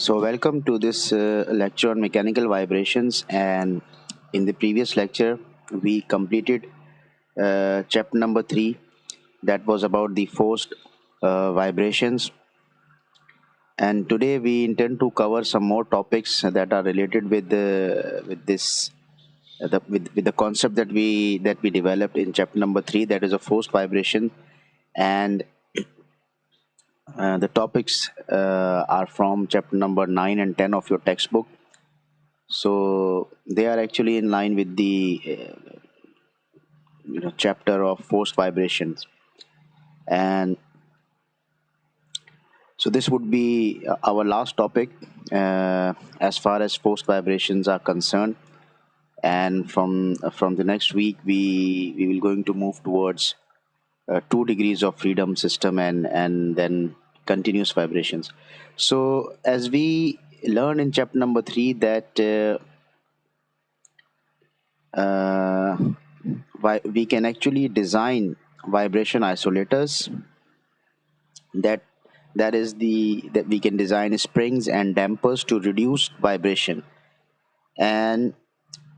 So, welcome to this lecture on mechanical vibrations. And in the previous lecture, we completed chapter number 3, that was about the forced vibrations. And today we intend to cover some more topics that are related with the concept that we developed in chapter number 3, that is a forced vibration. And the topics are from chapter number 9 and 10 of your textbook. So they are actually in line with the chapter of forced vibrations. And so this would be our last topic as far as forced vibrations are concerned. And from the next week, we will going to move towards 2 degrees of freedom system, and then continuous vibrations. So as we learn in chapter number 3 that we can actually design vibration isolators, that that we can design springs and dampers to reduce vibration. And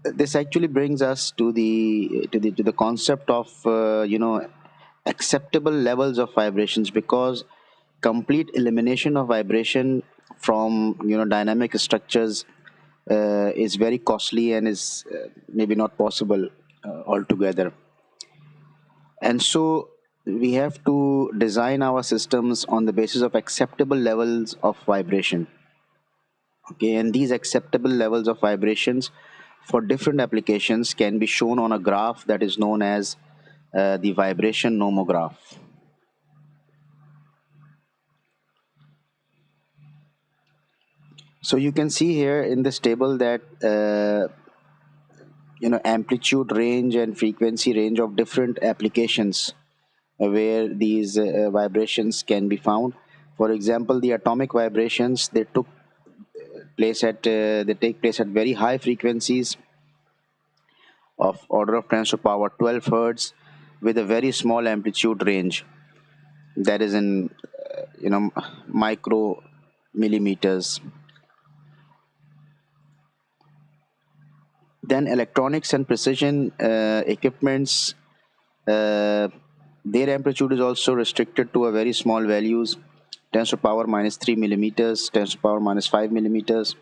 this actually brings us to the concept of acceptable levels of vibrations, because complete elimination of vibration from dynamic structures is very costly and is maybe not possible altogether. And so we have to design our systems on the basis of acceptable levels of vibration. Okay, and these acceptable levels of vibrations for different applications can be shown on a graph that is known as the vibration nomograph. So you can see here in this table that amplitude range and frequency range of different applications where these vibrations can be found. For example, the atomic vibrations, they take place at very high frequencies of order of 10 to power 12 hertz with a very small amplitude range, that is in micro millimeters. Then electronics and precision equipments, uh, their amplitude is also restricted to a very small values, 10 to power minus 3 millimeters, 10 to power minus 5 millimeters,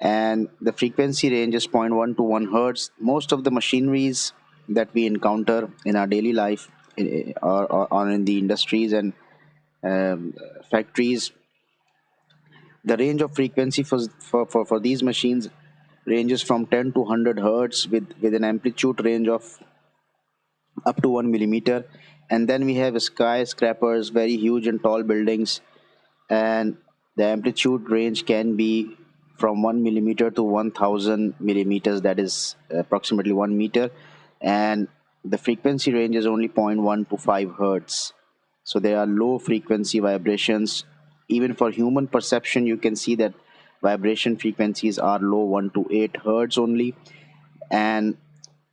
and the frequency range is 0.1 to 1 hertz. Most of the machineries that we encounter in our daily life, or in the industries and factories, the range of frequency for these machines ranges from 10 to 100 hertz with an amplitude range of up to 1 millimeter. And then we have skyscrapers, very huge and tall buildings, and the amplitude range can be from 1 millimeter to 1000 millimeters, that is approximately 1 meter, and the frequency range is only 0.1 to 5 hertz. So there are low frequency vibrations. Even for human perception, you can see that vibration frequencies are low, 1 to 8 hertz only. And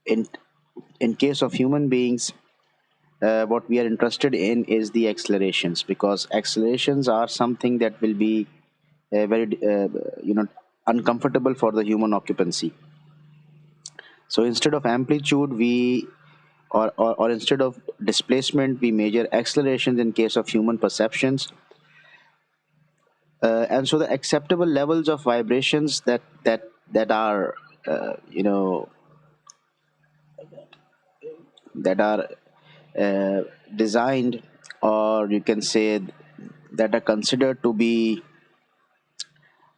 in case of human beings, what we are interested in is the accelerations, because accelerations are something that will be very uncomfortable for the human occupancy. So instead of amplitude, or instead of displacement, we measure accelerations in case of human perceptions. And so the acceptable levels of vibrations that are you know that are designed, or you can say that are considered to be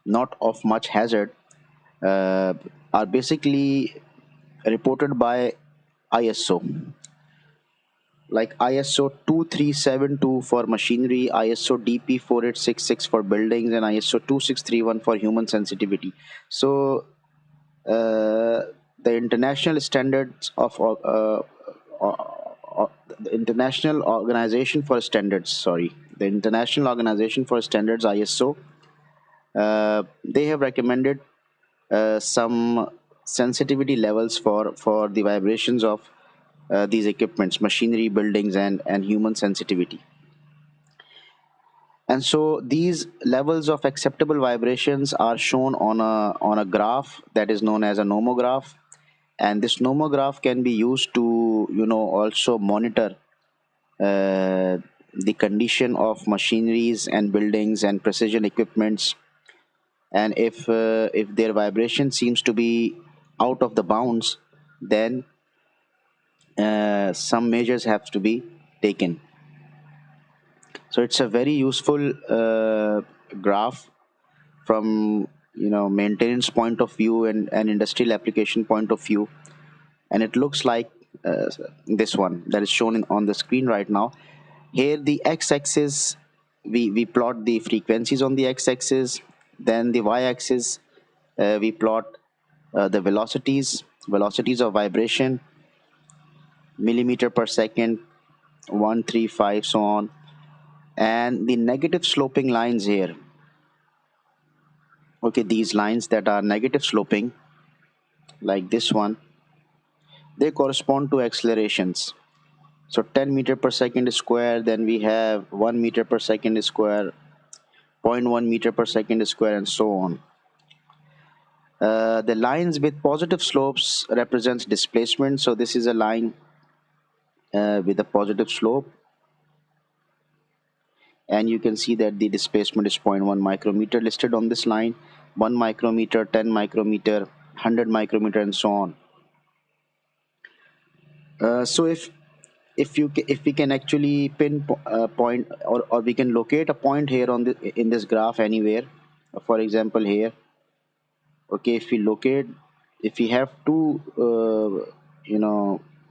not of much hazard, uh, are basically reported by ISO, like ISO 2372 for machinery, ISO DP 4866 for buildings, and ISO 2631 for human sensitivity. So the international standards of the International Organization for Standards, sorry, the International Organization for Standards, ISO, they have recommended some sensitivity levels for the vibrations of these equipments, machinery, buildings, and human sensitivity. And so these levels of acceptable vibrations are shown on a graph that is known as a nomograph. And this nomograph can be used to, also monitor the condition of machineries and buildings and precision equipments. And if their vibration seems to be out of the bounds, then some measures have to be taken. So it's a very useful graph from, maintenance point of view and industrial application point of view. And it looks like this one that is shown on the screen right now. Here the x-axis, we plot the frequencies on the x-axis. Then the y-axis, we plot the velocities of vibration, millimeter per second, 135, so on. And the negative sloping lines here, okay, these lines that are negative sloping, like this one, they correspond to accelerations. So 10 meter per second square, then we have 1 meter per second square, zero point 0.1 meter per second square, and so on. The lines with positive slopes represents displacement. So this is a line with a positive slope, and you can see that the displacement is 0.1 micrometer listed on this line. 1 micrometer, 10 micrometer, 100 micrometer, and so on. So if we can actually pin point, or we can locate a point here on the in this graph anywhere, for example here, okay, if we have two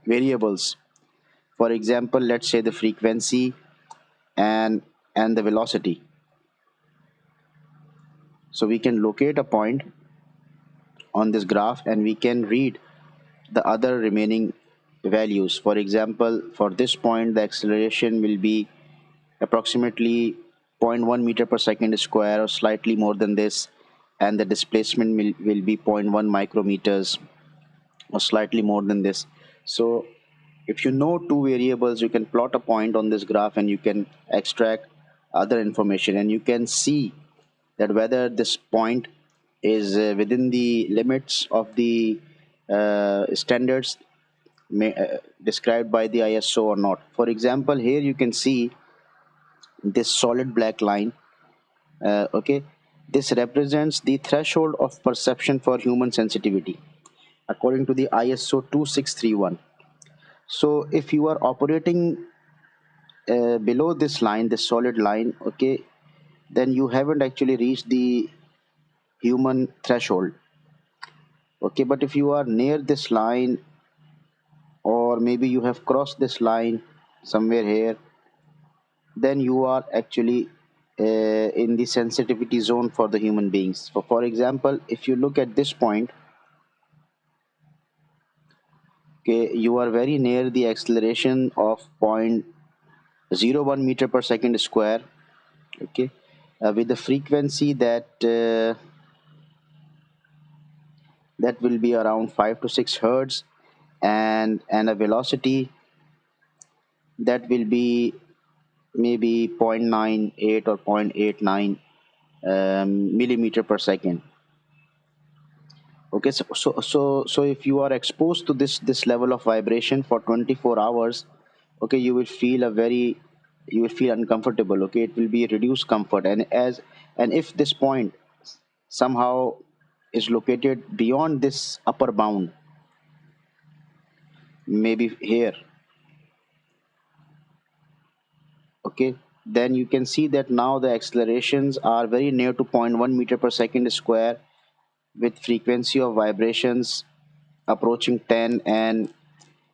variables, for example, let's say the frequency and the velocity. So we can locate a point on this graph and we can read the other remaining values. For example, for this point, the acceleration will be approximately zero point 0.1 meter per second square, or slightly more than this, and the displacement will be zero point 0.1 micrometers, or slightly more than this. So if you know two variables, you can plot a point on this graph and you can extract other information, and you can see that whether this point is within the limits of the standards described by the ISO or not. For example, here you can see this solid black line. Okay, this represents the threshold of perception for human sensitivity according to the ISO 2631. So if you are operating below this line, this solid line, okay, then you haven't actually reached the human threshold. Okay, but if you are near this line, or maybe you have crossed this line somewhere here, then you are actually in the sensitivity zone for the human beings. So for example, if you look at this point, okay, you are very near the acceleration of 0.01 meter per second square, okay, with a frequency that will be around 5 to 6 hertz, and a velocity that will be maybe 0.98 or 0.89 millimeter per second. Okay, so if you are exposed to this level of vibration for 24 hours, okay, you will feel uncomfortable. Okay, it will be reduced comfort, and if this point somehow is located beyond this upper bound, maybe here, okay, then you can see that now the accelerations are very near to zero point 0.1 meter per second square, with frequency of vibrations approaching 10, and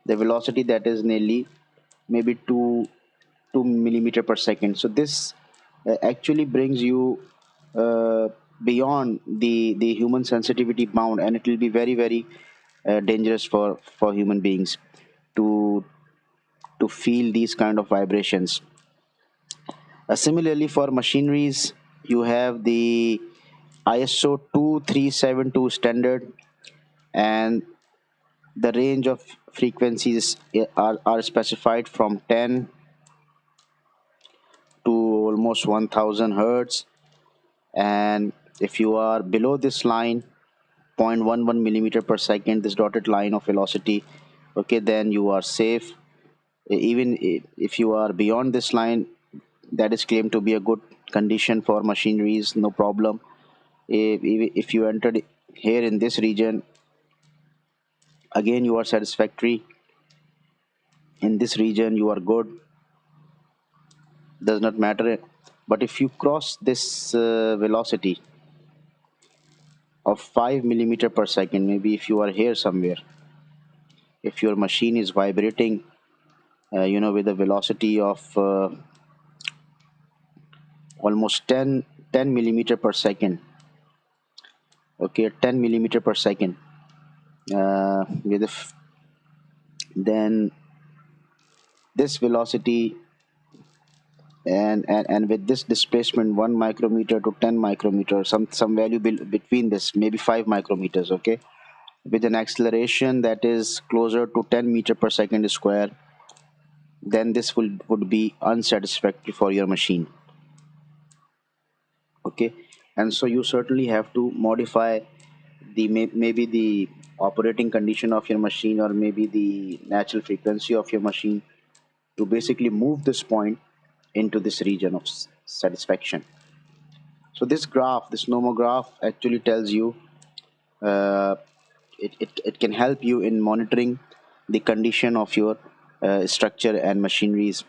the velocity that is nearly maybe 2 millimeter per second. So this actually brings you beyond the human sensitivity bound, and it will be very dangerous for human beings to feel these kind of vibrations. Similarly, for machineries, you have the ISO 2372 standard, and the range of frequencies are specified from 10 to almost 1000 hertz. And if you are below this line, 0.11 millimeter per second, this dotted line of velocity, okay, then you are safe. Even if you are beyond this line, that is claimed to be a good condition for machineries, no problem. If you entered here in this region, again you are satisfactory. In this region you are good, does not matter. But if you cross this velocity of 5 millimeter per second, maybe if you are here somewhere, if your machine is vibrating with a velocity of almost 10 millimeter per second, okay, 10 millimeter per second, with then this velocity, and with this displacement 1 micrometer to 10 micrometer, some value between this, maybe 5 micrometers, okay, with an acceleration that is closer to 10 meter per second square, then this would be unsatisfactory for your machine, okay. And so you certainly have to modify maybe the operating condition of your machine, or maybe the natural frequency of your machine, to basically move this point into this region of satisfaction. So this nomograph actually tells you, uh, it can help you in monitoring the condition of your structure and machineries,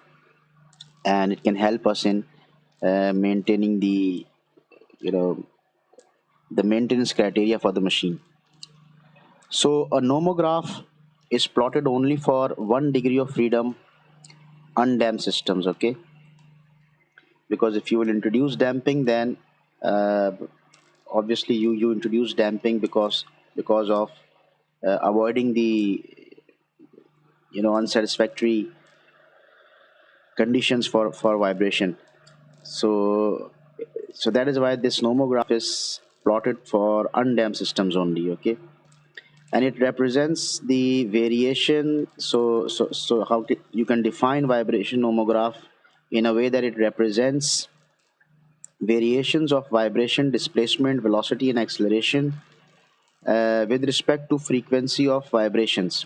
and it can help us in maintaining you know the maintenance criteria for the machine. So a nomograph is plotted only for 1 degree of freedom undamped systems, okay. Because if you will introduce damping, then uh, obviously you introduce damping because of avoiding the unsatisfactory conditions for vibration. So so that is why this nomograph is plotted for undamped systems only, okay. And it represents the variation. So how you can define vibration nomograph in a way that it represents variations of vibration, displacement, velocity, and acceleration with respect to frequency of vibrations,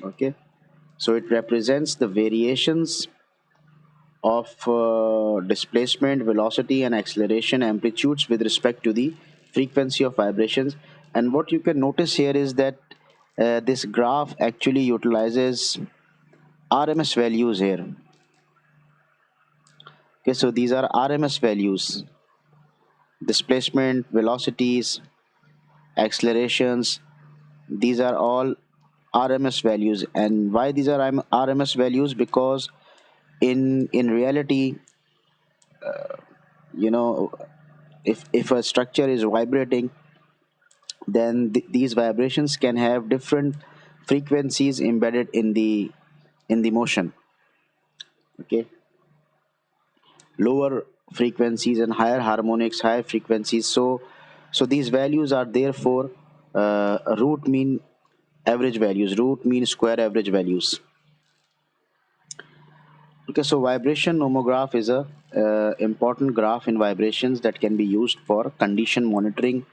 okay. So it represents the variations of displacement, velocity, and acceleration amplitudes with respect to the frequency of vibrations. And what you can notice here is that this graph actually utilizes RMS values here. Okay, so these are RMS values: displacement, velocities, accelerations. These are all RMS values. And why these are RMS values? Because in reality, you know, if a structure is vibrating, then these vibrations can have different frequencies embedded in the motion, okay. Lower frequencies and higher harmonics, higher frequencies. So these values are therefore root mean average values, root mean square average values. Okay, so vibration nomograph is a important graph in vibrations that can be used for condition monitoring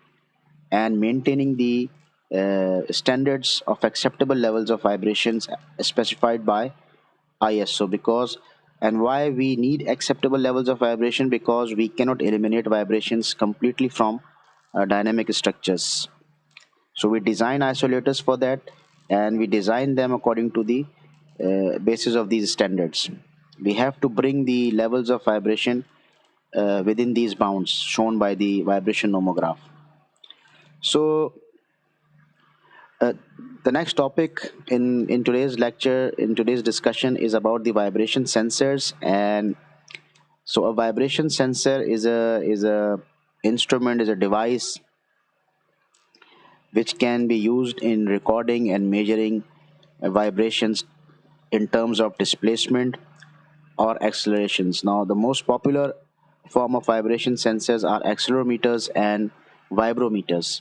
and maintaining the standards of acceptable levels of vibrations specified by ISO. Because, and why we need acceptable levels of vibration? Because we cannot eliminate vibrations completely from dynamic structures. So we design isolators for that, and we design them according to the basis of these standards. We have to bring the levels of vibration within these bounds shown by the vibration nomograph. So uh, the next topic in today's lecture, in today's discussion, is about the vibration sensors. And so a vibration sensor is a instrument, is a device which can be used in recording and measuring vibrations in terms of displacement or accelerations. Now, the most popular form of vibration sensors are accelerometers and vibrometers.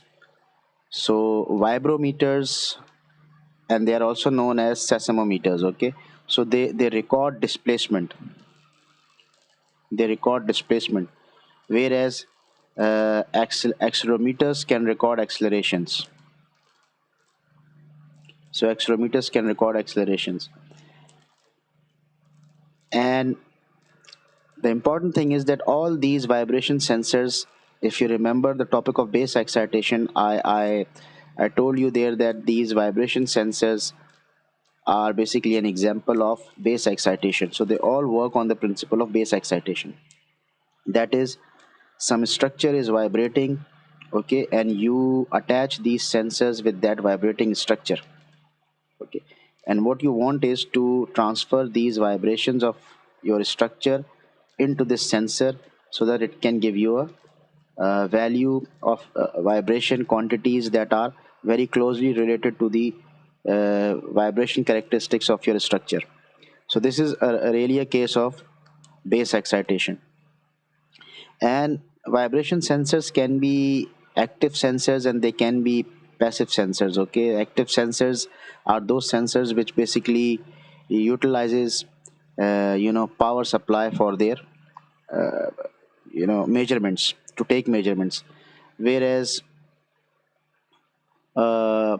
So, vibrometers, and they are also known as seismometers, okay. So they record displacement, they record displacement, whereas accelerometers can record accelerations. So accelerometers can record accelerations. And the important thing is that all these vibration sensors, if you remember the topic of base excitation, I told you there that these vibration sensors are basically an example of base excitation. So they all work on the principle of base excitation. That is, some structure is vibrating, okay, and you attach these sensors with that vibrating structure, okay, and what you want is to transfer these vibrations of your structure into this sensor so that it can give you a value of vibration quantities that are very closely related to the vibration characteristics of your structure. So this is really a case of base excitation. And vibration sensors can be active sensors and they can be passive sensors. Okay, active sensors are those sensors which basically utilizes power supply for their measurements, to take measurements, whereas uh,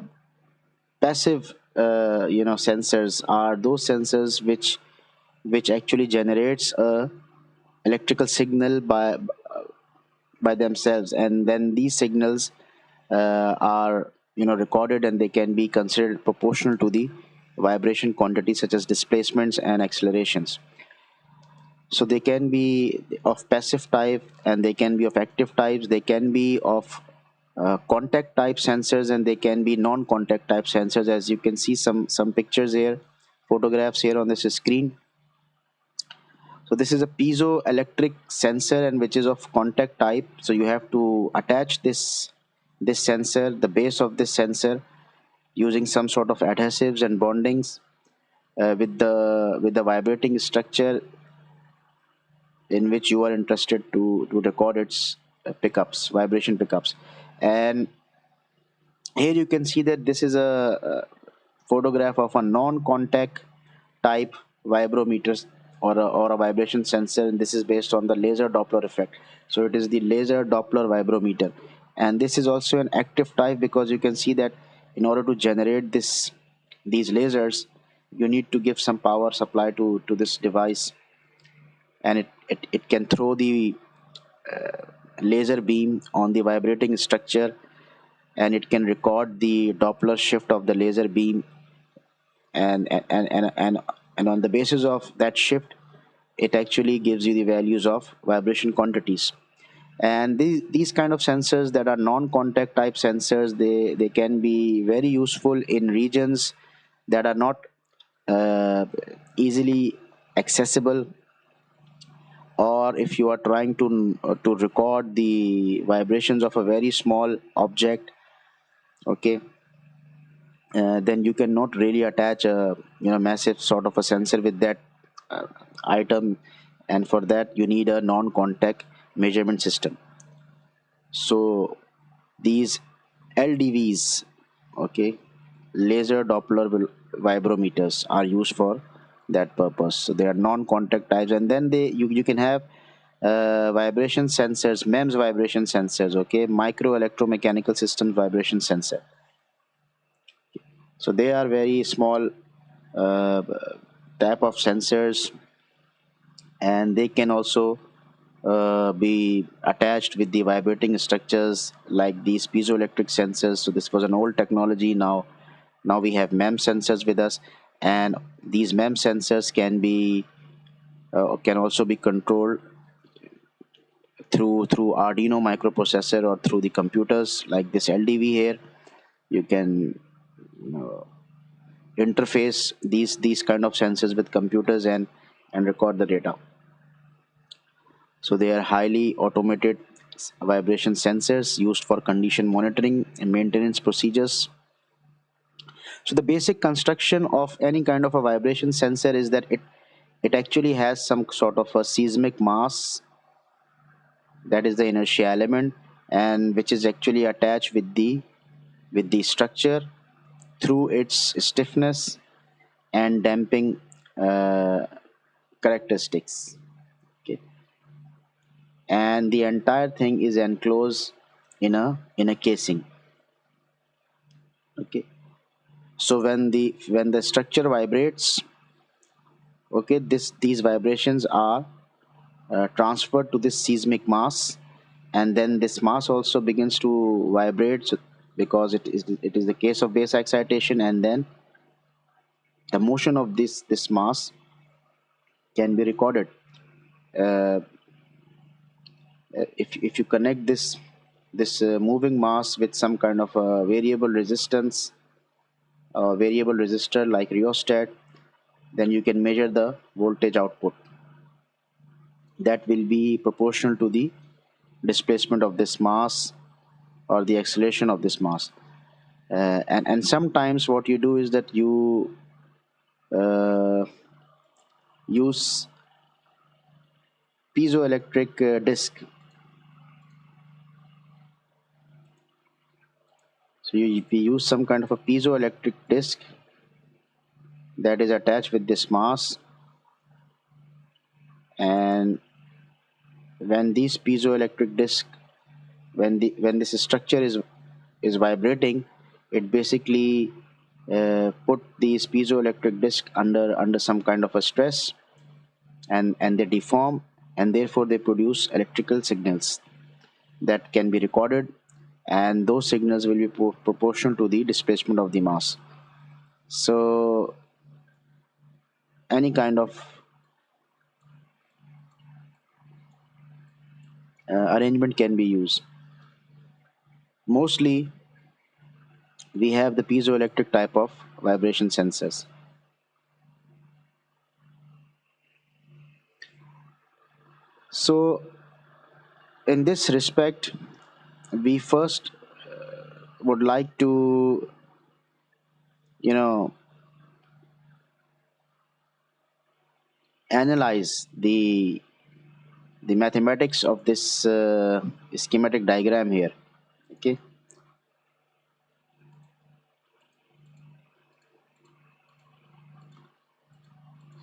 passive sensors are those sensors which actually generates a electrical signal by themselves, and then these signals are recorded, and they can be considered proportional to the vibration quantity such as displacements and accelerations. So they can be of passive type and they can be of active types. They can be of contact type sensors and they can be non-contact type sensors. As you can see some pictures here, photographs here on this screen. So this is a piezoelectric sensor and which is of contact type. So you have to attach this sensor, the base of this sensor, using some sort of adhesives and bondings with the vibrating structure in which you are interested to record its pickups, vibration pickups. And here you can see that this is a photograph of a non-contact type vibrometers or a vibration sensor, and this is based on the laser Doppler effect. So it is the laser Doppler vibrometer, and this is also an active type because you can see that in order to generate these lasers, you need to give some power supply to this device, and it can throw the laser beam on the vibrating structure, and it can record the Doppler shift of the laser beam, and on the basis of that shift, it actually gives you the values of vibration quantities. And these kind of sensors that are non-contact type sensors, they can be very useful in regions that are not uh, easily accessible, or if you are trying to record the vibrations of a very small object, okay, then you cannot really attach a massive sort of a sensor with that uh, item, and for that you need a non-contact measurement system. So these LDVs, okay, laser Doppler vibrometers, are used for that purpose. So they are non-contact types, and then you can have vibration sensors, MEMS vibration sensors, okay, micro electromechanical systems vibration sensor. So they are very small uh, type of sensors, and they can also be attached with the vibrating structures like these piezoelectric sensors. So this was an old technology. Now we have MEM sensors with us, and these MEM sensors can also be controlled through Arduino microprocessor or through the computers like this LDV here. You can interface these kind of sensors with computers and record the data. So they are highly automated vibration sensors used for condition monitoring and maintenance procedures. So the basic construction of any kind of a vibration sensor is that it actually has some sort of a seismic mass, that is the inertia element, and which is actually attached with the structure through its stiffness and damping uh, characteristics. Okay. and the entire thing is enclosed in a casing. Okay, so when the structure vibrates, okay, these vibrations are transferred to this seismic mass, and then this mass also begins to vibrate, because it is the case of base excitation, and then the motion of this mass can be recorded. uh, if you connect this moving mass with some kind of a variable resistance, variable resistor like rheostat, then you can measure the voltage output that will be proportional to the displacement of this mass or the acceleration of this mass. And sometimes what you do is that you uh, use piezoelectric disc. So we use some kind of a piezoelectric disc that is attached with this mass, and when these piezoelectric disc, when this structure is vibrating, it basically put these piezoelectric disc under some kind of a stress, and they deform, and therefore they produce electrical signals that can be recorded, and those signals will be proportional to the displacement of the mass. So any kind of arrangement can be used. Mostly we have the piezoelectric type of vibration sensors. So in this respect, we first would like to, you know analyze the mathematics of this schematic diagram here. Okay,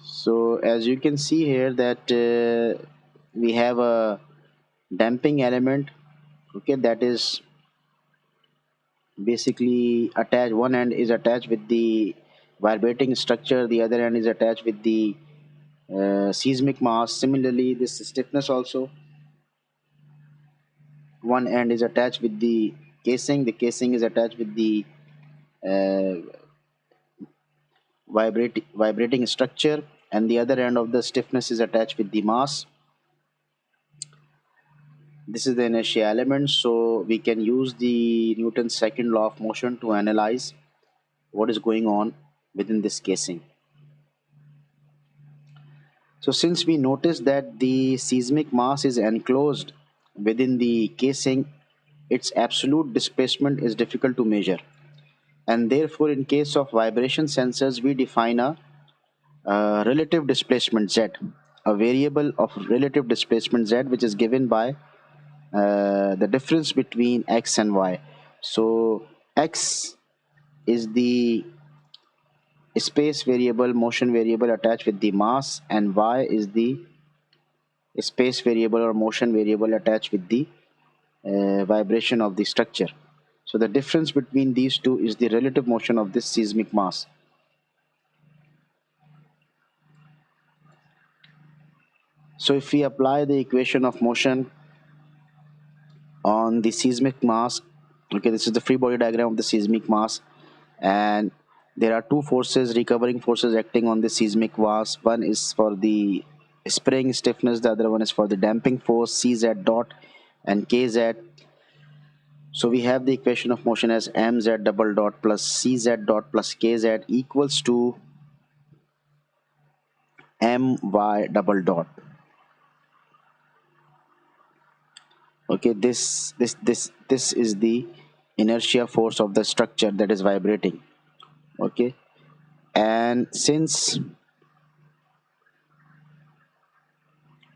so as you can see here that we have a damping element, okay, that is basically attached. One end is attached with the vibrating structure, the other end is attached with the seismic mass. Similarly, this stiffness also, one end is attached with the casing, the casing is attached with the uh, vibrating structure, and the other end of the stiffness is attached with the mass. This is the inertia element, so we can use the Newton's second law of motion to analyze what is going on within this casing. So since we notice that the seismic mass is enclosed within the casing, its absolute displacement is difficult to measure, and therefore in case of vibration sensors we define a relative displacement z, a variable of relative displacement z, which is given by the difference between x and y. So x is the space variable, motion variable attached with the mass, and y is the space variable or motion variable attached with the vibration of the structure. So the difference between these two is the relative motion of this seismic mass. So if we apply the equation of motion on the seismic mass, okay, this is the free body diagram of the seismic mass, and there are two forces, recovering forces acting on the seismic mass. One is for the spring stiffness, the other one is for the damping force, cz dot and kz. So we have the equation of motion as mz double dot plus cz dot plus kz equals to my double dot. Okay, this is the inertia force of the structure that is vibrating. Okay, and since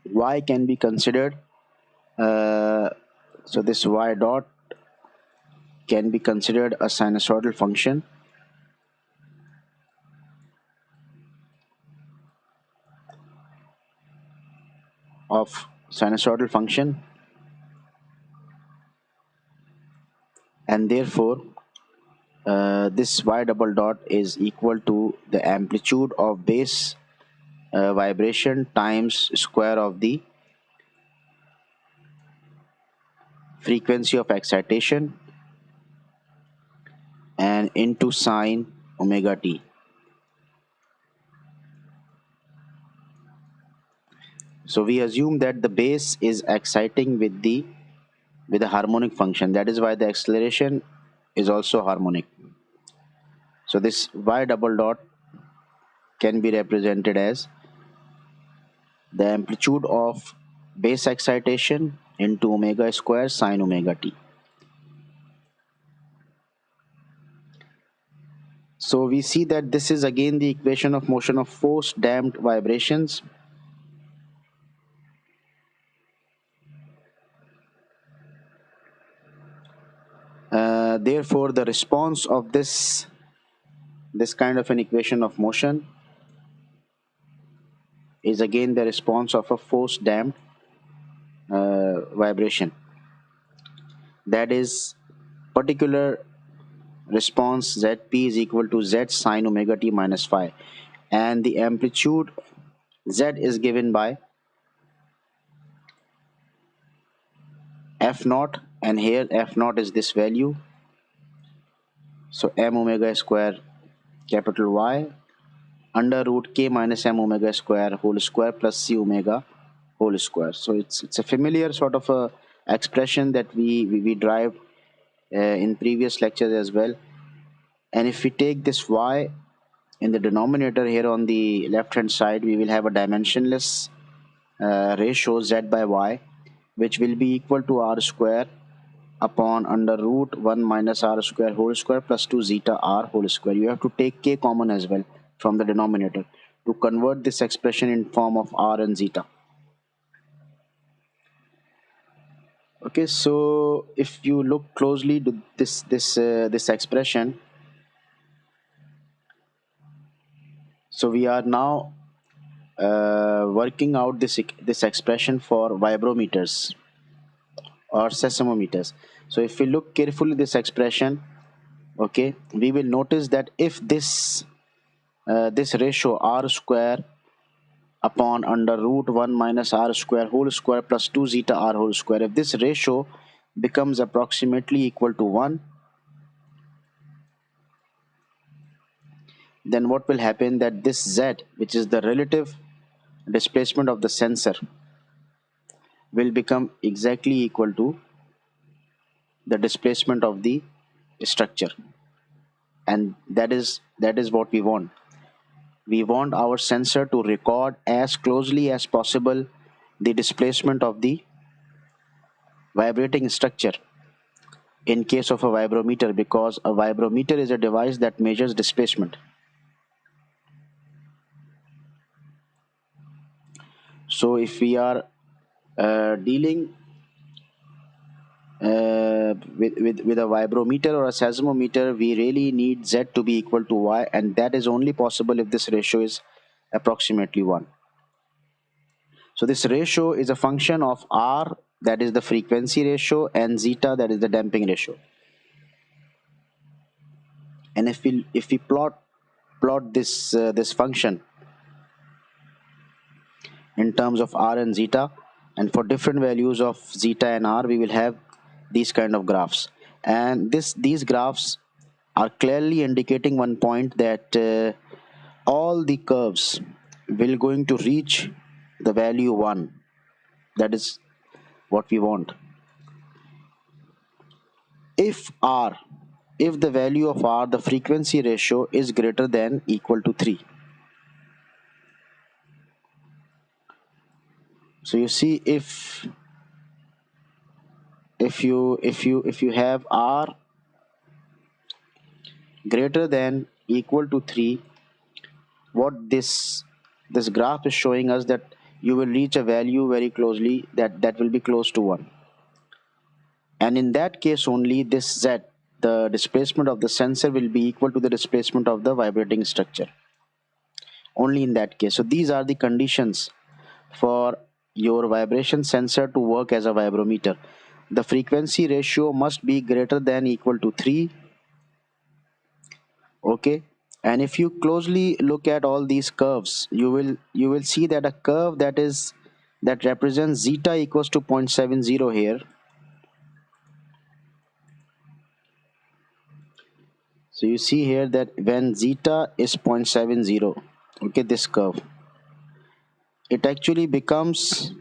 y can be considered, uh, so this y dot can be considered a sinusoidal function of sinusoidal function, and therefore this y double dot is equal to the amplitude of base vibration times square of the frequency of excitation and into sine omega t. So we assume that the base is exciting with a harmonic function. That is why the acceleration is also harmonic. So this y double dot can be represented as the amplitude of base excitation into omega square sine omega t. So we see that this is again the equation of motion of force damped vibrations. Therefore, the response of this kind of an equation of motion is again the response of a force damped vibration. That is particular response Zp is equal to Z sine omega t minus phi, and the amplitude Z is given by f naught, and here f naught is this value. So m omega square capital Y under root k minus m omega square whole square plus c omega whole square. So it's a familiar sort of a expression that we derived in previous lectures as well. And if we take this y in the denominator here on the left hand side, we will have a dimensionless ratio z by y, which will be equal to r square upon under root 1 minus r square whole square plus 2 zeta r whole square. You have to take k common as well from the denominator to convert this expression in form of r and zeta. Okay, so if you look closely to this expression, so we are now working out this expression for vibrometers or seismometers. So if we look carefully this expression, okay, we will notice that if this ratio r square upon under root 1 minus r square whole square plus 2 zeta r whole square, if this ratio becomes approximately equal to 1, then what will happen, that this z, which is the relative displacement of the sensor, will become exactly equal to the displacement of the structure. And that is what we want. We want our sensor to record as closely as possible the displacement of the vibrating structure in case of a vibrometer, because a vibrometer is a device that measures displacement. So if we are dealing with a vibrometer or a seismometer, we really need Z to be equal to Y, and that is only possible if this ratio is approximately 1. So this ratio is a function of R, that is the frequency ratio, and zeta, that is the damping ratio. And if we plot this function in terms of R and zeta, and for different values of zeta and R, we will have these kind of graphs. And these graphs are clearly indicating one point, that all the curves will going to reach the value 1. That is what we want. If the value of R, the frequency ratio, is greater than equal to 3. So you see, if you have R greater than equal to 3, what this graph is showing us, that you will reach a value very closely, that will be close to 1. And in that case only, this Z, the displacement of the sensor, will be equal to the displacement of the vibrating structure. Only in that case. So these are the conditions for your vibration sensor to work as a vibrometer. The frequency ratio must be greater than equal to 3. Okay, and if you closely look at all these curves, you will see that a curve that represents zeta equals to 0.70 here. So you see here that when zeta is 0.70, okay, this curve, it actually becomes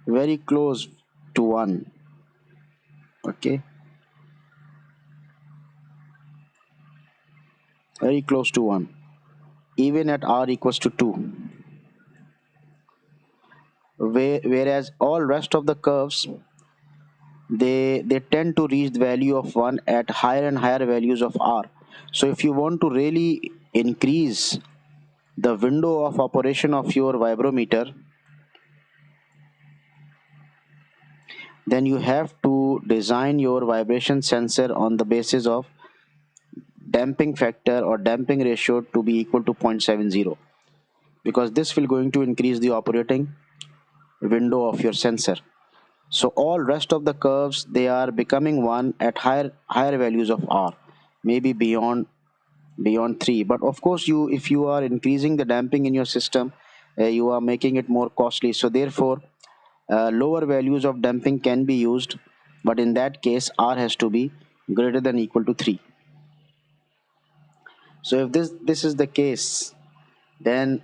very close to 1. Okay, very close to 1, even at r equals to 2. Whereas all rest of the curves, they tend to reach the value of 1 at higher and higher values of r. So if you want to really increase the window of operation of your vibrometer, then you have to design your vibration sensor on the basis of damping factor or damping ratio to be equal to 0.70, because this will going to increase the operating window of your sensor. So all rest of the curves, they are becoming 1 at higher values of r, maybe beyond 3. But of course, you if you are increasing the damping in your system, you are making it more costly. So therefore, lower values of damping can be used, but in that case r has to be greater than equal to 3. So if this is the case, then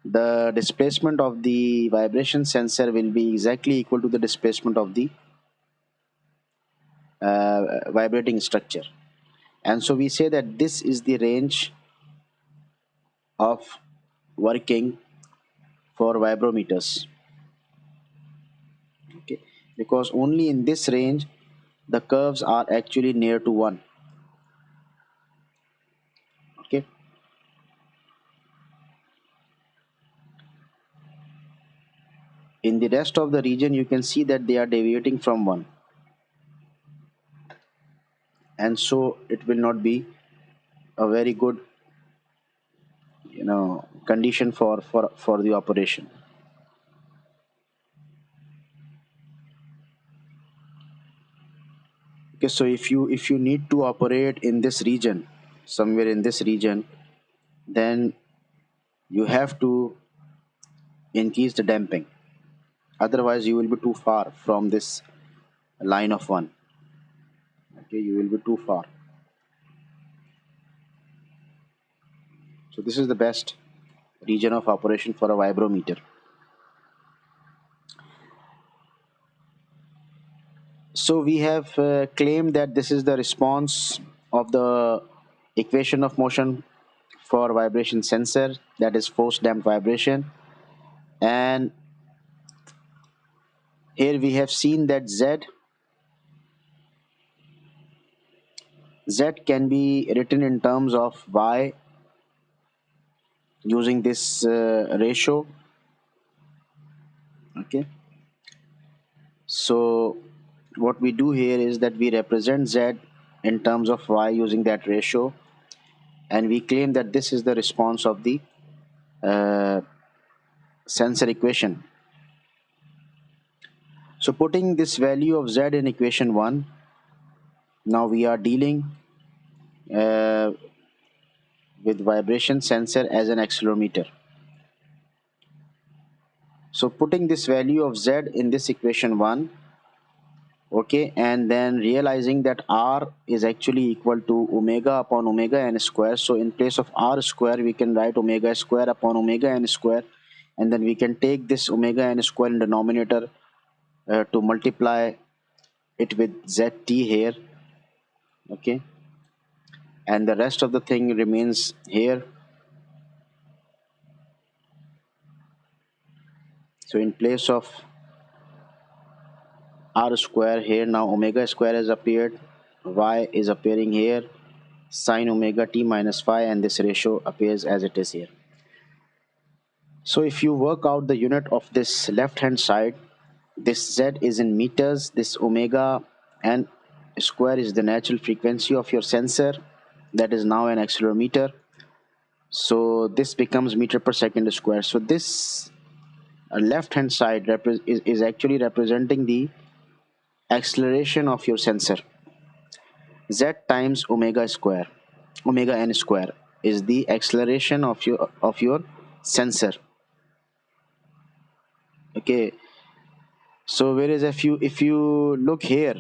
the displacement of the vibration sensor will be exactly equal to the displacement of the vibrating structure. And so we say that this is the range of working for vibrometers. Okay, because only in this range the curves are actually near to 1. Okay, in the rest of the region you can see that they are deviating from 1, and so it will not be a very good condition for the operation. Okay, so if you need to operate in this region, somewhere in this region, then you have to increase the damping. Otherwise you will be too far from this line of 1. Okay, you will be too far. So this is the best region of operation for a vibrometer. So we have claimed that this is the response of the equation of motion for vibration sensor, that is force damped vibration. And here we have seen that z can be written in terms of y using this ratio. Okay, so what we do here is that we represent z in terms of y using that ratio, and we claim that this is the response of the uh, sensor equation. So putting this value of z in equation 1, now we are dealing uh, with vibration sensor as an accelerometer. So putting this value of z in this equation 1, okay, and then realizing that r is actually equal to omega upon omega n square. So in place of r square, we can write omega square upon omega n square, and then we can take this omega n square in denominator to multiply it with zt here. Okay, and the rest of the thing remains here. So in place of r square here, now omega square has appeared, y is appearing here, sine omega t minus phi, and this ratio appears as it is here. So if you work out the unit of this left hand side, this z is in meters, this omega n square is the natural frequency of your sensor, that is now an accelerometer. So this becomes meter per second square. So this left hand side is actually representing the acceleration of your sensor. Z times omega square, omega n square, is the acceleration of your sensor. Okay, so whereas if you look here,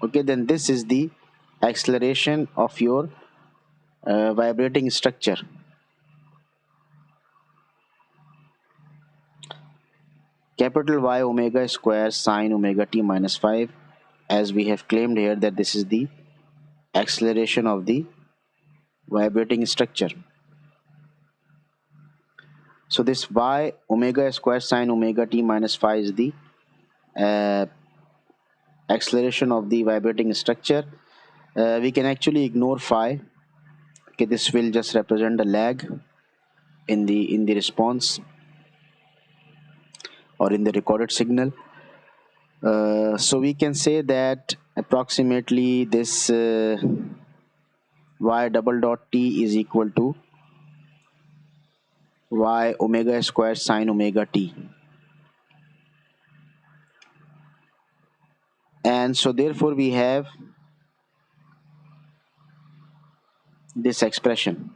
okay, then this is the acceleration of your vibrating structure. Capital Y omega square sine omega t minus 5, as we have claimed here that this is the acceleration of the vibrating structure. So this Y omega square sine omega t minus 5 is the uh, acceleration of the vibrating structure. We can actually ignore phi. Okay, this will just represent a lag in the response or in the recorded signal. So we can say that approximately this y double dot t is equal to y omega square sine omega t, and so therefore we have this expression.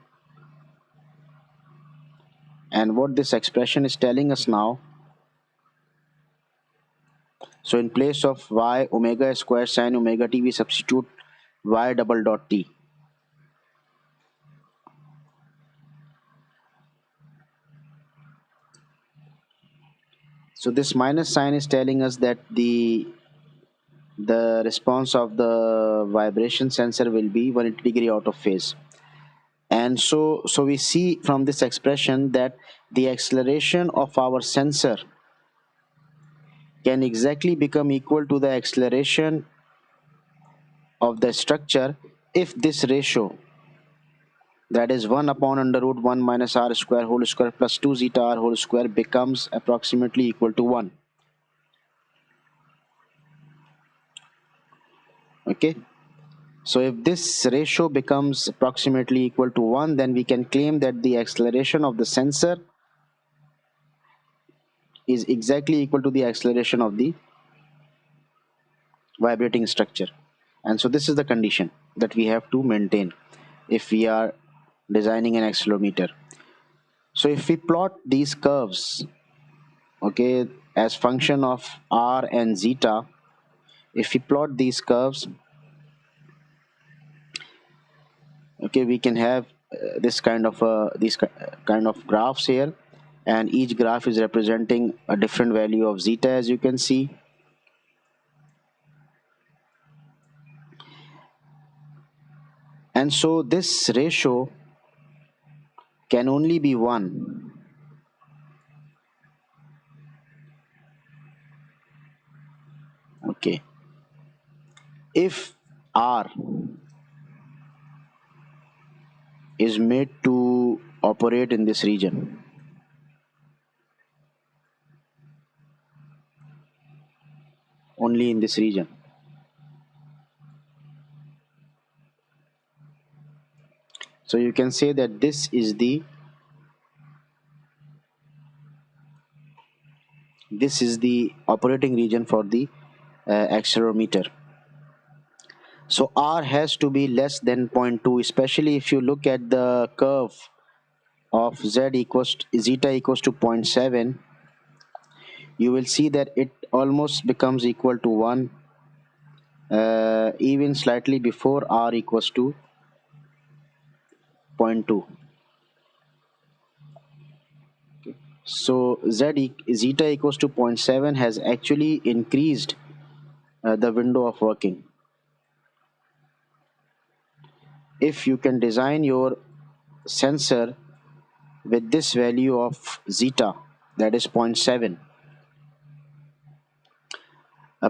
And what this expression is telling us now, so in place of y omega square sine omega t, we substitute y double dot t. So this minus sign is telling us that the response of the vibration sensor will be 180 degree out of phase. And so we see from this expression that the acceleration of our sensor can exactly become equal to the acceleration of the structure if this ratio, that is 1 upon under root 1 minus r square whole square plus 2 zeta r whole square, becomes approximately equal to 1. Okay, so if this ratio becomes approximately equal to 1, then we can claim that the acceleration of the sensor is exactly equal to the acceleration of the vibrating structure. And so this is the condition that we have to maintain if we are designing an accelerometer. So if we plot these curves, okay, as function of r and zeta, if we plot these curves, okay, we can have this kind of these kind of graphs here, and each graph is representing a different value of zeta, as you can see. And so this ratio can only be 1 okay if r is made to operate in this region. Only in this region. So you can say that this is the operating region for the accelerometer. So r has to be less than 0.2, especially if you look at the curve of zeta equals to 0.7, you will see that it almost becomes equal to 1 even slightly before r equals to 0.2. So zeta equals to 0.7 has actually increased the window of working. If you can design your sensor with this value of zeta, that is 0.7,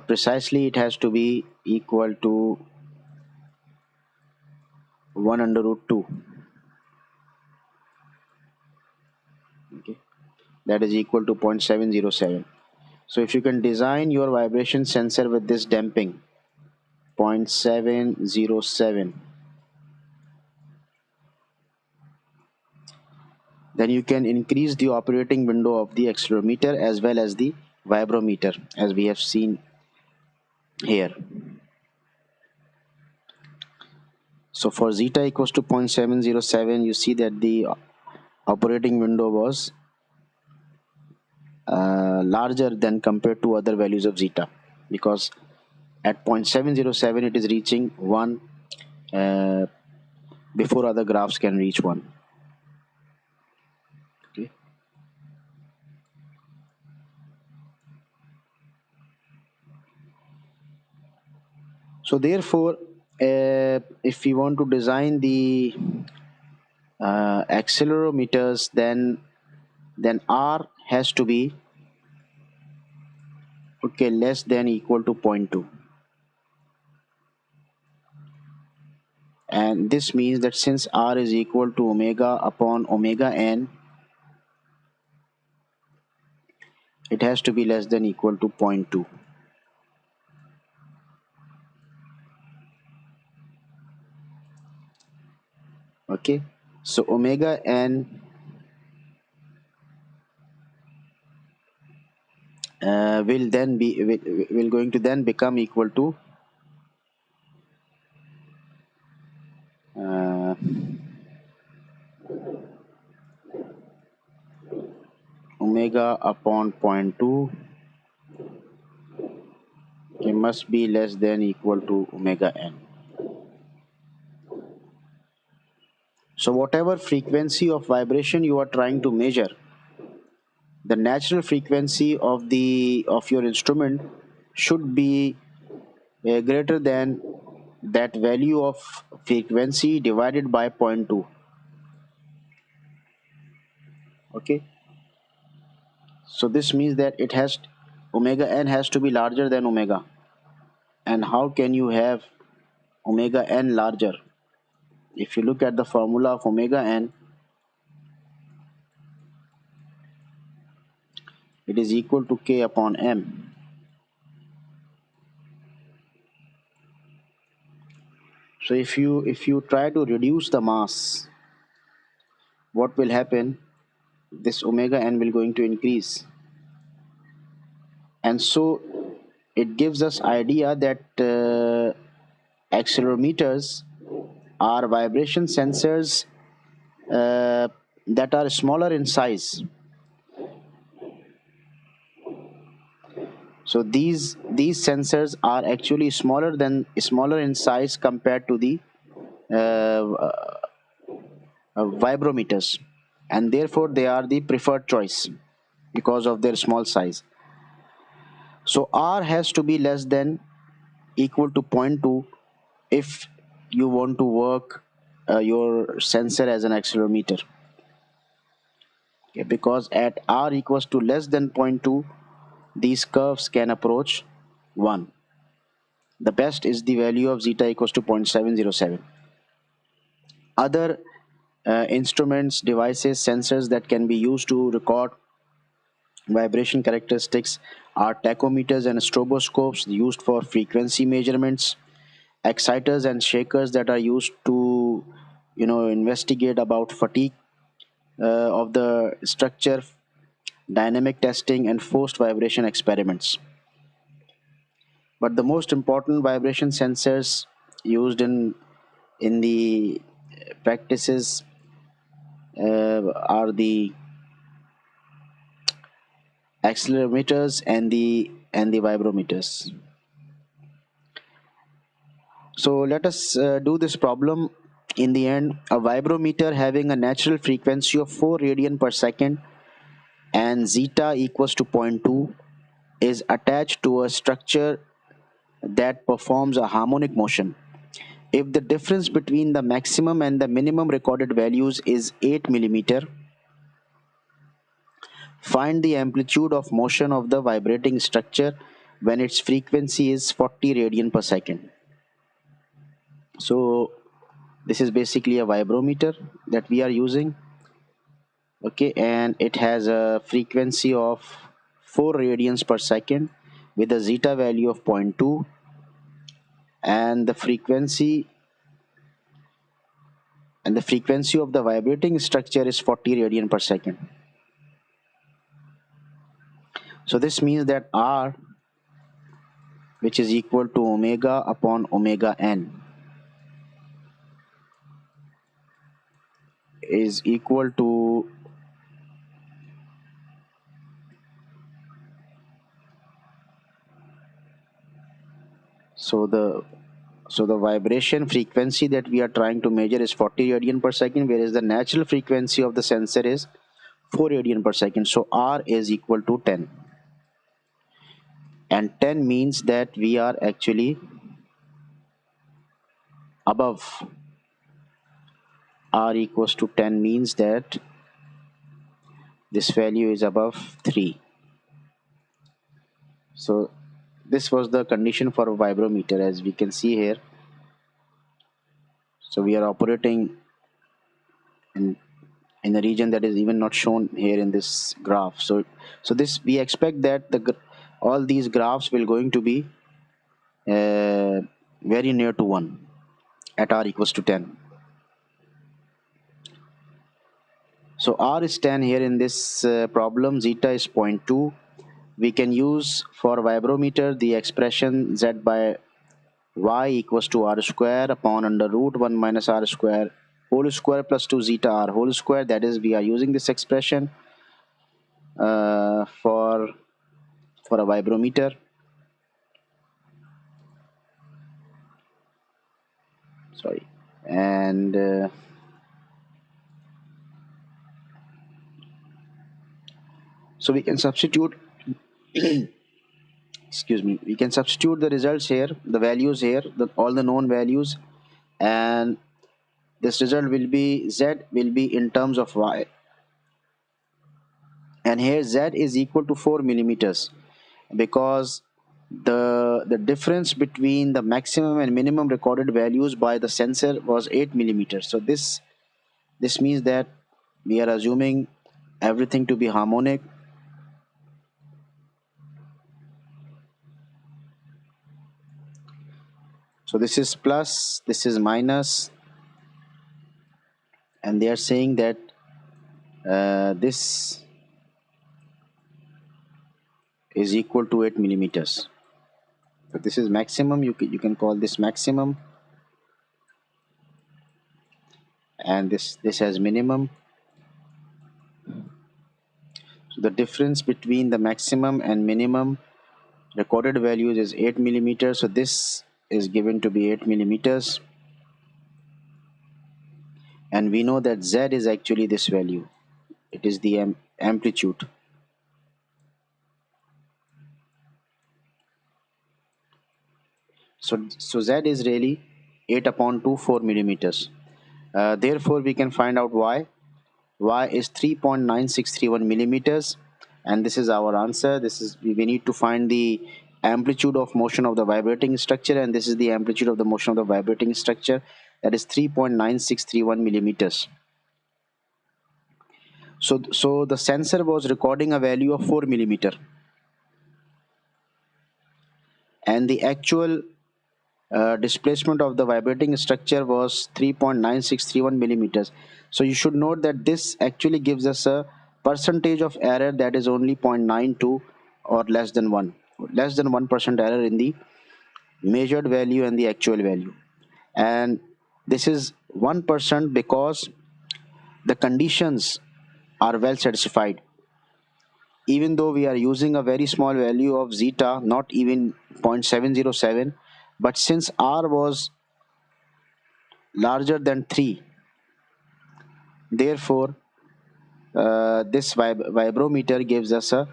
precisely it has to be equal to 1 under root 2. Okay, that is equal to 0.707. So if you can design your vibration sensor with this damping 0.707, then you can increase the operating window of the accelerometer as well as the vibrometer, as we have seen here. So for zeta equals to 0.707, you see that the operating window was larger than compared to other values of zeta, because at 0.707 it is reaching 1 uh, before other graphs can reach 1. Okay. So therefore, if we want to design the accelerometers, then R has to be okay less than equal to zero point 0.2, and this means that since R is equal to omega upon omega n, it has to be less than equal to zero point 0.2. Okay, so omega n will then be will going to then become equal to uh, omega upon zero point 0.2. It must be less than equal to omega n. So whatever frequency of vibration you are trying to measure, the natural frequency of your instrument should be greater than that value of frequency divided by zero point 0.2. Okay, so this means that it has omega n has to be larger than omega. And how can you have omega n larger? If you look at the formula of omega n, it is equal to k upon m. So if you try to reduce the mass, what will happen? This omega n will going to increase, and so it gives us idea that accelerometers are vibration sensors that are smaller in size. So these sensors are actually smaller in size compared to the vibrometers, and therefore they are the preferred choice because of their small size. So R has to be less than equal to zero point 0.2 if you want to work your sensor as an accelerometer. Okay, because at R equals to less than zero point 0.2, these curves can approach 1. The best is the value of zeta equals to 0.707. Other instruments, devices, sensors that can be used to record vibration characteristics are tachometers and stroboscopes used for frequency measurements, exciters and shakers that are used to investigate about fatigue of the structure, dynamic testing, and forced vibration experiments. But the most important vibration sensors used in the practices are the accelerometers and the vibrometers. So let us do this problem. In the end, a vibrometer having a natural frequency of 4 radian per second and zeta equals to zero point 0.2 is attached to a structure that performs a harmonic motion. If the difference between the maximum and the minimum recorded values is 8 millimeter, find the amplitude of motion of the vibrating structure when its frequency is 40 radian per second. So this is basically a vibrometer that we are using. Okay, and it has a frequency of 4 radians per second with a zeta value of zero point 0.2, and the frequency and the frequency of the vibrating structure is 40 radian per second. So this means that R, which is equal to omega upon omega n, is equal to so the vibration frequency that we are trying to measure is 40 radian per second, whereas the natural frequency of the sensor is 4 radian per second. So R is equal to 10, and 10 means that we are actually above. R equals to 10 means that this value is above 3. So this was the condition for a vibrometer, as we can see here. So we are operating in a region that is even not shown here in this graph. So this, we expect that all these graphs will going to be very near to 1 at R equals to 10. So R is 10 here in this problem, zeta is 0.2. We can use for vibrometer the expression Z by Y equals to R square upon under root 1 minus R square whole square plus 2 zeta R whole square. That is, we are using this expression for a vibrometer. Sorry. And so we can substitute excuse me, we can substitute the results here, the values here, all the known values, and this result will be Z will be in terms of Y, and here Z is equal to 4 millimeters, because the difference between the maximum and minimum recorded values by the sensor was 8 millimeters. So this means that we are assuming everything to be harmonic. So this is plus, this is minus, and they are saying that this is equal to 8 millimeters. So this is maximum, you can call this maximum, and this has minimum. So the difference between the maximum and minimum recorded values is 8 millimeters. So this is given to be 8 millimeters, and we know that Z is actually this value. It is the amplitude. So Z is really 8 upon 2, 4 millimeters. Therefore, we can find out Y. Y is 3.9631 millimeters, and this is our answer. This is, we need to find the amplitude of motion of the vibrating structure, and this is the amplitude of the motion of the vibrating structure, that is 3.9631 millimeters. So the sensor was recording a value of 4 millimeter, and the actual displacement of the vibrating structure was 3.9631 millimeters. So you should note that this actually gives us a percentage of error that is only 0.92 or less than 1% error in the measured value and the actual value. And this is 1% because the conditions are well satisfied. Even though we are using a very small value of zeta, not even 0.707, but since R was larger than 3, therefore this vibrometer gives us a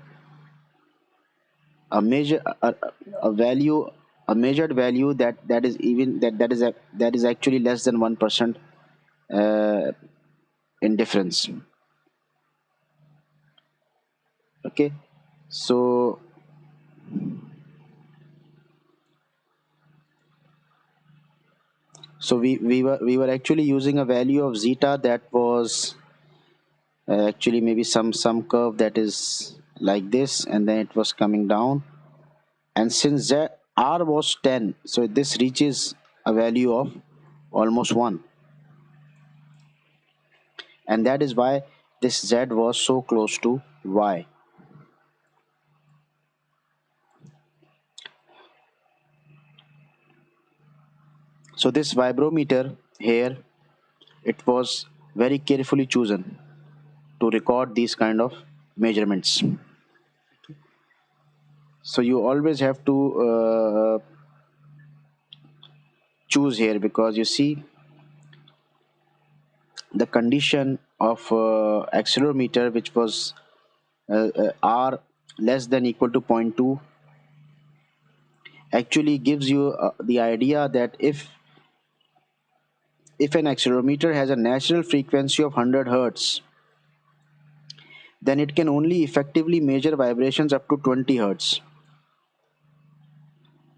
measure a value, a measured value that is even that is actually less than 1% in difference. Okay, so we were actually using a value of zeta that was actually maybe some curve that is like this, and then it was coming down, and since R was 10, so this reaches a value of almost 1. and that is why this Z was so close to Y. So this vibrometer here, it was very carefully chosen to record these kind of measurements. So you always have to choose here, because you see the condition of accelerometer, which was r less than equal to zero point 0.2, actually gives you the idea that if an accelerometer has a natural frequency of 100 hertz, then it can only effectively measure vibrations up to 20 hertz,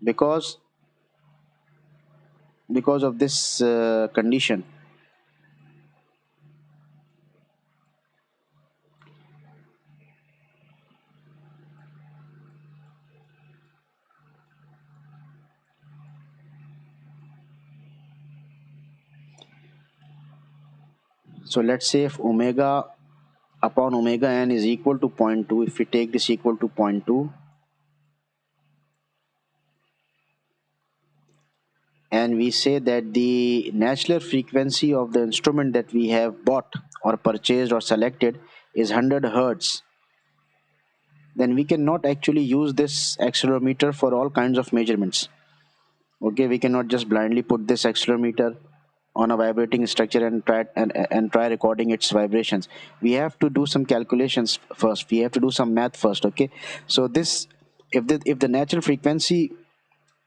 because of this condition. So let's say if omega upon omega n is equal to zero point 0.2, if we take this equal to 0.2, and we say that the natural frequency of the instrument that we have bought or purchased or selected is 100 hertz, then we cannot actually use this accelerometer for all kinds of measurements. Okay, we cannot just blindly put this accelerometer on a vibrating structure and try recording its vibrations. We have to do some calculations first, we have to do some math first. Okay, so this, if the natural frequency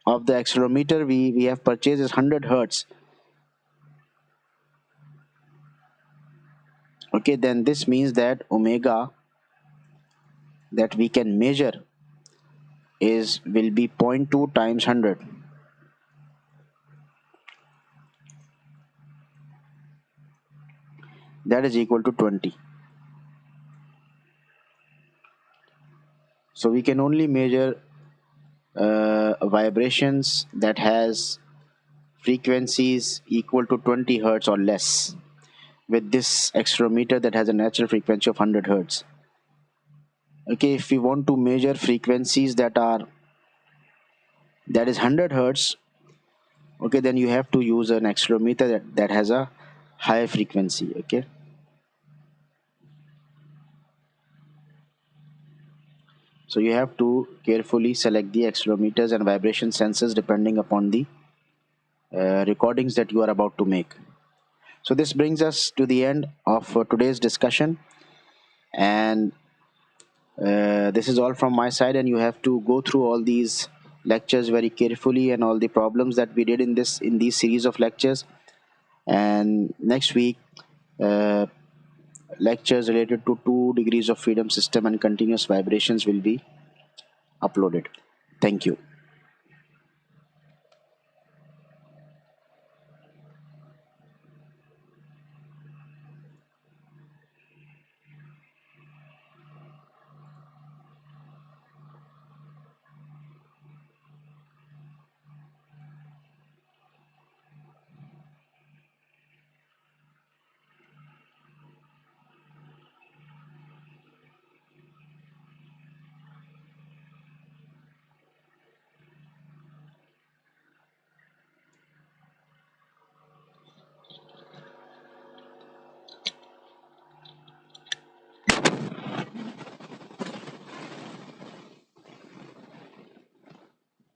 of the accelerometer we have purchased is 100 hertz, okay, then this means that omega that we can measure is will be zero point 0.2 times 100. That is equal to 20. So we can only measure vibrations that has frequencies equal to 20 hertz or less with this accelerometer that has a natural frequency of 100 hertz. Okay, if we want to measure frequencies that is 100 hertz, okay, then you have to use an accelerometer that has a high frequency. Okay, so you have to carefully select the accelerometers and vibration sensors depending upon the recordings that you are about to make. So this brings us to the end of today's discussion, and this is all from my side, and you have to go through all these lectures very carefully and all the problems that we did in these series of lectures. And next week, uh, lectures related to 2 degrees of freedom system and continuous vibrations will be uploaded. Thank you.